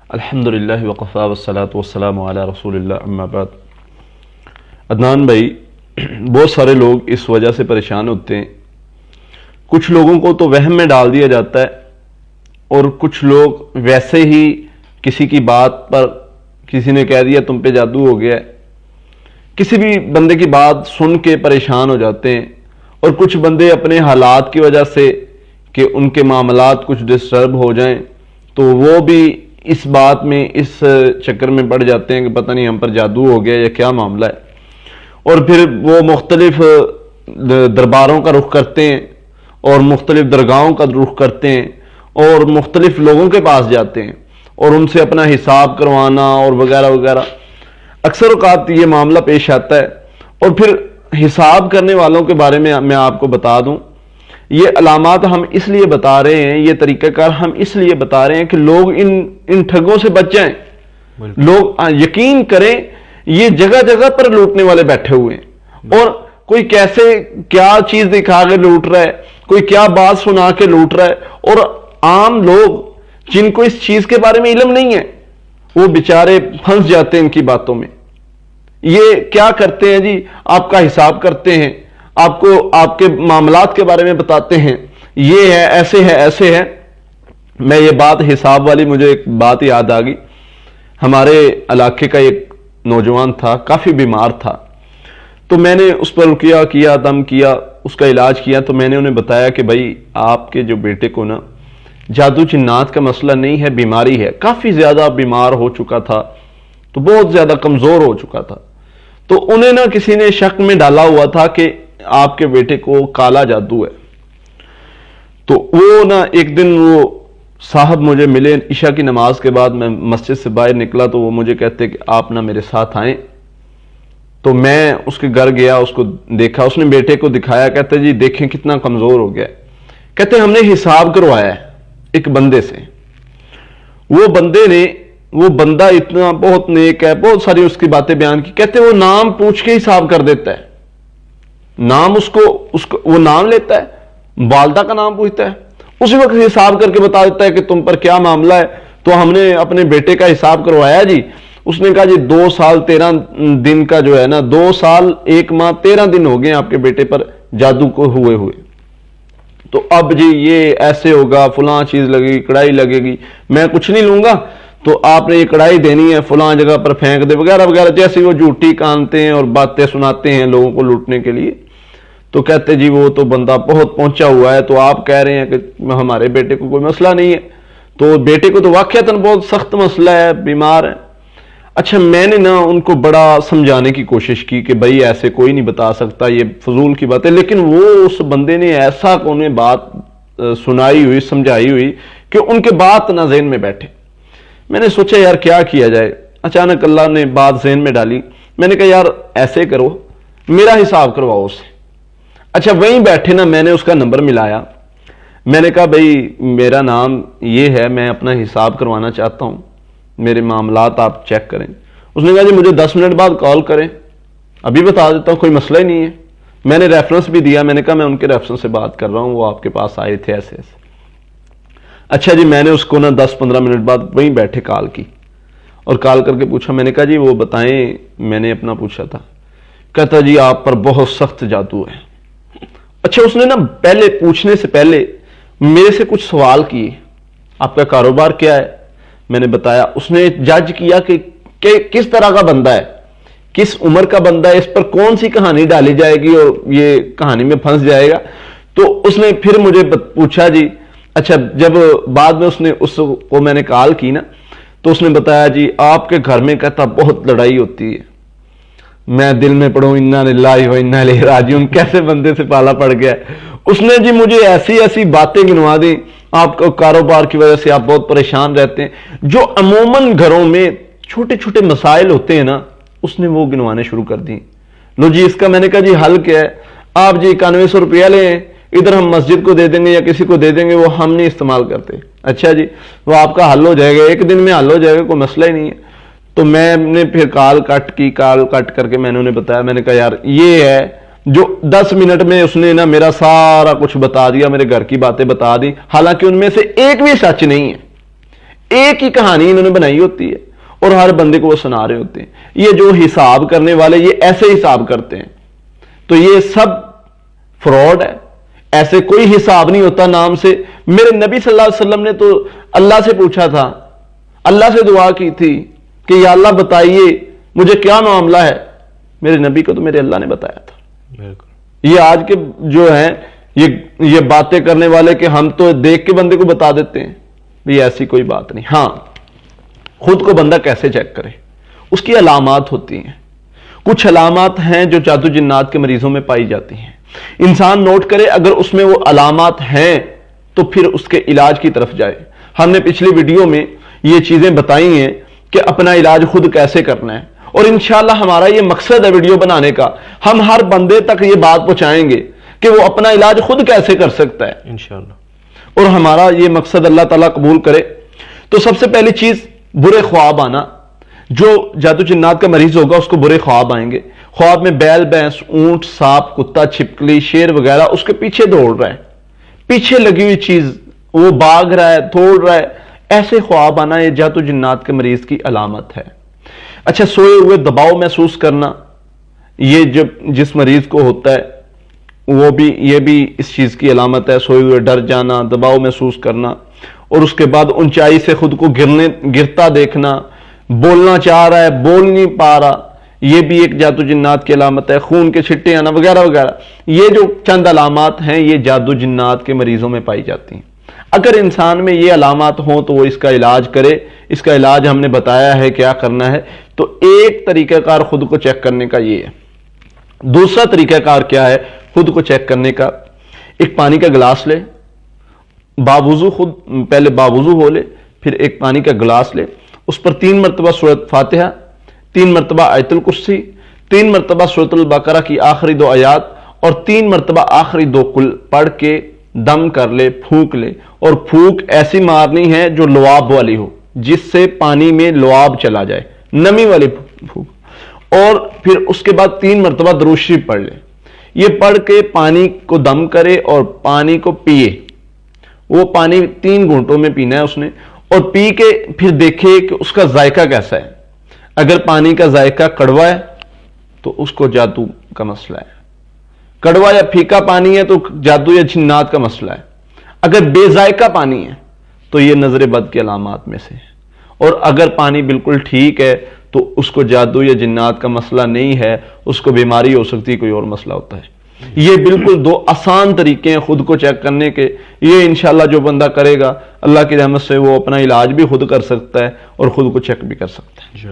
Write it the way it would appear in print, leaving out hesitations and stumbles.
الحمدللہ وقفا والصلاة والسلام علی رسول اللہ اما بعد۔ عدنان بھائی، بہت سارے لوگ اس وجہ سے پریشان ہوتے ہیں۔ کچھ لوگوں کو تو وہم میں ڈال دیا جاتا ہے اور کچھ لوگ ویسے ہی کسی کی بات پر کسی نے کہہ دیا تم پہ جادو ہو گیا ہے، کسی بھی بندے کی بات سن کے پریشان ہو جاتے ہیں، اور کچھ بندے اپنے حالات کی وجہ سے کہ ان کے معاملات کچھ ڈسٹرب ہو جائیں تو وہ بھی اس بات میں اس چکر میں پڑ جاتے ہیں کہ پتہ نہیں ہم پر جادو ہو گیا یا کیا معاملہ ہے، اور پھر وہ مختلف درباروں کا رخ کرتے ہیں اور مختلف درگاہوں کا رخ کرتے ہیں اور مختلف لوگوں کے پاس جاتے ہیں اور ان سے اپنا حساب کروانا اور وغیرہ وغیرہ۔ اکثر اوقات یہ معاملہ پیش آتا ہے، اور پھر حساب کرنے والوں کے بارے میں آپ کو بتا دوں، یہ علامات ہم اس لیے بتا رہے ہیں، یہ طریقہ کار ہم اس لیے بتا رہے ہیں کہ لوگ ان ٹھگوں سے بچ جائیں۔ لوگ یقین کریں، یہ جگہ جگہ پر لوٹنے والے بیٹھے ہوئے ہیں، اور کوئی کیسے کیا چیز دکھا کے لوٹ رہا ہے، کوئی کیا بات سنا کے لوٹ رہا ہے، اور عام لوگ جن کو اس چیز کے بارے میں علم نہیں ہے وہ بیچارے پھنس جاتے ہیں ان کی باتوں میں۔ یہ کیا کرتے ہیں جی، آپ کا حساب کرتے ہیں، آپ کو آپ کے معاملات کے بارے میں بتاتے ہیں، یہ ہے ایسے ہے ایسے ہے۔ میں یہ بات حساب والی مجھے ایک بات یاد آ گئی۔ ہمارے علاقے کا ایک نوجوان تھا، کافی بیمار تھا، تو میں نے اس پر رقیہ کیا، دم کیا، اس کا علاج کیا۔ تو میں نے انہیں بتایا کہ بھائی آپ کے جو بیٹے کو نا جادو جنات کا مسئلہ نہیں ہے، بیماری ہے، کافی زیادہ بیمار ہو چکا تھا، تو بہت زیادہ کمزور ہو چکا تھا۔ تو انہیں نا کسی نے شک میں ڈالا ہوا تھا کہ آپ کے بیٹے کو کالا جادو ہے۔ تو وہ نا ایک دن وہ صاحب مجھے ملے عشاء کی نماز کے بعد، میں مسجد سے باہر نکلا تو وہ مجھے کہتے کہ آپ نا میرے ساتھ آئیں۔ تو میں اس کے گھر گیا، اس کو دیکھا، اس نے بیٹے کو دکھایا، کہتے جی دیکھیں کتنا کمزور ہو گیا ہے۔ کہتے ہم نے حساب کروایا ہے ایک بندے سے، وہ بندہ اتنا بہت نیک ہے، بہت ساری اس کی باتیں بیان کی۔ کہتے وہ نام پوچھ کے حساب کر دیتا ہے، نام اس کو وہ نام لیتا ہے، والدہ کا نام پوچھتا ہے، اسی وقت حساب کر کے بتا دیتا ہے کہ تم پر کیا معاملہ ہے۔ تو ہم نے اپنے بیٹے کا حساب کروایا جی، اس نے کہا جی 2 سال 13 دن کا جو ہے نا، 2 سال 1 ماہ 13 دن ہو گئے آپ کے بیٹے پر جادو کو ہوئے۔ تو اب جی یہ ایسے ہوگا، فلاں چیز لگے گی، کڑائی لگے گی، میں کچھ نہیں لوں گا، تو آپ نے یہ کڑائی دینی ہے، فلاں جگہ پر پھینک دے، وغیرہ وغیرہ، جیسے وہ جھوٹی کانتے ہیں اور باتیں سناتے ہیں لوگوں کو لوٹنے کے لیے۔ تو کہتے جی وہ تو بندہ بہت پہنچا ہوا ہے، تو آپ کہہ رہے ہیں کہ ہمارے بیٹے کو کوئی مسئلہ نہیں ہے۔ تو بیٹے کو تو واقعتاً بہت سخت مسئلہ ہے، بیمار ہے۔ اچھا، میں نے نا ان کو بڑا سمجھانے کی کوشش کی کہ بھائی ایسے کوئی نہیں بتا سکتا، یہ فضول کی بات ہے، لیکن وہ اس بندے نے ایسا انہیں بات سنائی ہوئی، سمجھائی ہوئی کہ ان کے بات نہ ذہن میں بیٹھے۔ میں نے سوچا یار کیا کیا جائے، اچانک اللہ نے بات ذہن میں ڈالی۔ میں نے کہا یار ایسے کرو، میرا حساب کرواؤ اس سے۔ اچھا، وہیں بیٹھے نا میں نے اس کا نمبر ملایا، میں نے کہا بھائی میرا نام یہ ہے، میں اپنا حساب کروانا چاہتا ہوں، میرے معاملات آپ چیک کریں۔ اس نے کہا جی مجھے 10 منٹ بعد کال کریں، ابھی بتا دیتا ہوں، کوئی مسئلہ ہی نہیں ہے۔ میں نے ریفرنس بھی دیا، میں نے کہا میں ان کے ریفرنس سے بات کر رہا ہوں، وہ آپ کے پاس آئے تھے ایسے ایسے۔ اچھا جی، میں نے اس کو نا 10-15 منٹ بعد وہیں بیٹھے کال کی، اور کال کر کے پوچھا، میں نے کہا جی وہ بتائیں، میں نے اپنا پوچھا تھا۔ کہتا جی آپ پر بہت سخت جادو ہے۔ اچھا، اس نے نا پہلے پوچھنے سے پہلے میرے سے کچھ سوال کیے، آپ کا کاروبار کیا ہے؟ میں نے بتایا۔ اس نے جج کیا کہ کس طرح کا بندہ ہے، کس عمر کا بندہ ہے، اس پر کون سی کہانی ڈالی جائے گی اور یہ کہانی میں پھنس جائے گا۔ تو اس نے پھر مجھے پوچھا جی، اچھا جب بعد میں اس کو میں نے کال کی نا، تو اس نے بتایا جی آپ کے گھر میں کہتا بہت لڑائی ہوتی ہے۔ میں دل میں پڑھوں انا للہ و انا الیہ راجعون، کیسے بندے سے پالا پڑ گیا ہے۔ اس نے جی مجھے ایسی باتیں گنوا دی، آپ کو کاروبار کی وجہ سے آپ بہت پریشان رہتے ہیں، جو عموماً گھروں میں چھوٹے چھوٹے مسائل ہوتے ہیں نا، اس نے وہ گنوانے شروع کر دی۔ لو جی اس کا میں نے کہا جی حل کیا ہے؟ آپ جی 9100 روپیہ لیں، ادھر ہم مسجد کو دے دیں گے یا کسی کو دے دیں گے، وہ ہم نہیں استعمال کرتے۔ اچھا جی، وہ آپ کا حل ہو جائے گا، 1 دن میں حل ہو جائے گا، کوئی مسئلہ ہی نہیں ہے۔ تو میں نے پھر کال کٹ کر کے میں نے انہیں بتایا، میں نے کہا یار یہ ہے جو 10 منٹ میں اس نے نا میرا سارا کچھ بتا دیا، میرے گھر کی باتیں بتا دی، حالانکہ ان میں سے ایک بھی سچ نہیں ہے، ایک ہی کہانی انہوں نے بنائی ہوتی ہے اور ہر بندے کو وہ سنا رہے ہوتے ہیں. یہ جو حساب کرنے والے یہ ایسے حساب کرتے ہیں, تو یہ سب فراڈ ہے. ایسے کوئی حساب نہیں ہوتا نام سے. میرے نبی صلی اللہ علیہ وسلم نے تو اللہ سے پوچھا تھا, اللہ سے دعا کی تھی کہ یا اللہ بتائیے مجھے کیا معاملہ ہے. میرے نبی کو تو میرے اللہ نے بتایا تھا. یہ آج کے جو ہیں یہ باتیں کرنے والے کہ ہم تو دیکھ کے بندے کو بتا دیتے ہیں, یہ ایسی کوئی بات نہیں. ہاں, خود کو بندہ کیسے چیک کرے, اس کی علامات ہوتی ہیں. کچھ علامات ہیں جو جادو جنات کے مریضوں میں پائی جاتی ہیں. انسان نوٹ کرے, اگر اس میں وہ علامات ہیں تو پھر اس کے علاج کی طرف جائے. ہم نے پچھلی ویڈیو میں یہ چیزیں بتائی ہیں کہ اپنا علاج خود کیسے کرنا ہے, اور انشاءاللہ ہمارا یہ مقصد ہے ویڈیو بنانے کا, ہم ہر بندے تک یہ بات پہنچائیں گے کہ وہ اپنا علاج خود کیسے کر سکتا ہے انشاءاللہ, اور ہمارا یہ مقصد اللہ تعالیٰ قبول کرے. تو سب سے پہلی چیز برے خواب آنا. جو جادو جنات کا مریض ہوگا اس کو برے خواب آئیں گے. خواب میں بیل, بھینس, اونٹ, سانپ, کتا, چھپکلی, شیر وغیرہ اس کے پیچھے دوڑ رہا ہے, پیچھے لگی ہوئی چیز وہ بھاگ رہا ہے, دوڑ رہا ہے. ایسے خواب آنا یہ جادو جنات کے مریض کی علامت ہے. اچھا, سوئے ہوئے دباؤ محسوس کرنا, یہ جس مریض کو ہوتا ہے یہ بھی اس چیز کی علامت ہے. سوئے ہوئے ڈر جانا, دباؤ محسوس کرنا, اور اس کے بعد اونچائی سے خود کو گرتا دیکھنا, بولنا چاہ رہا ہے بول نہیں پا رہا, یہ بھی ایک جادو جنات کی علامت ہے. خون کے چھٹے آنا وغیرہ وغیرہ, یہ جو چند علامات ہیں یہ جادو جنات کے مریضوں میں پائی جاتی ہیں. اگر انسان میں یہ علامات ہوں تو وہ اس کا علاج کرے. اس کا علاج ہم نے بتایا ہے کیا کرنا ہے. تو ایک طریقہ کار خود کو چیک کرنے کا یہ ہے. دوسرا طریقہ کار کیا ہے خود کو چیک کرنے کا؟ ایک پانی کا گلاس لے, باوضو, خود پہلے باوضو ہو لے, پھر ایک پانی کا گلاس لے, اس پر 3 مرتبہ سورۃ فاتحہ, 3 مرتبہ آیت الکرسی, 3 مرتبہ سورۃ البقرہ کی آخری 2 آیات اور 3 مرتبہ آخری 2 قل پڑھ کے دم کر لے, پھونک لے. اور پھونک ایسی مارنی ہے جو لعاب والی ہو, جس سے پانی میں لعاب چلا جائے, نمی والی پھونک. اور پھر اس کے بعد 3 مرتبہ درود شریف پڑھ لے. یہ پڑھ کے پانی کو دم کرے اور پانی کو پیے. وہ پانی 3 گھونٹوں میں پینا ہے اس نے, اور پی کے پھر دیکھے کہ اس کا ذائقہ کیسا ہے. اگر پانی کا ذائقہ کڑوا ہے تو اس کو جادو کا مسئلہ ہے. کڑوا یا پھیکا پانی ہے تو جادو یا جنات کا مسئلہ ہے. اگر بے ذائقہ پانی ہے تو یہ نظر بد کے علامات میں سے ہے. اور اگر پانی بالکل ٹھیک ہے تو اس کو جادو یا جنات کا مسئلہ نہیں ہے, اس کو بیماری ہو سکتی, کوئی اور مسئلہ ہوتا ہے. یہ بالکل 2 آسان طریقے ہیں خود کو چیک کرنے کے. یہ انشاءاللہ جو بندہ کرے گا اللہ کی رحمت سے وہ اپنا علاج بھی خود کر سکتا ہے اور خود کو چیک بھی کر سکتا ہے.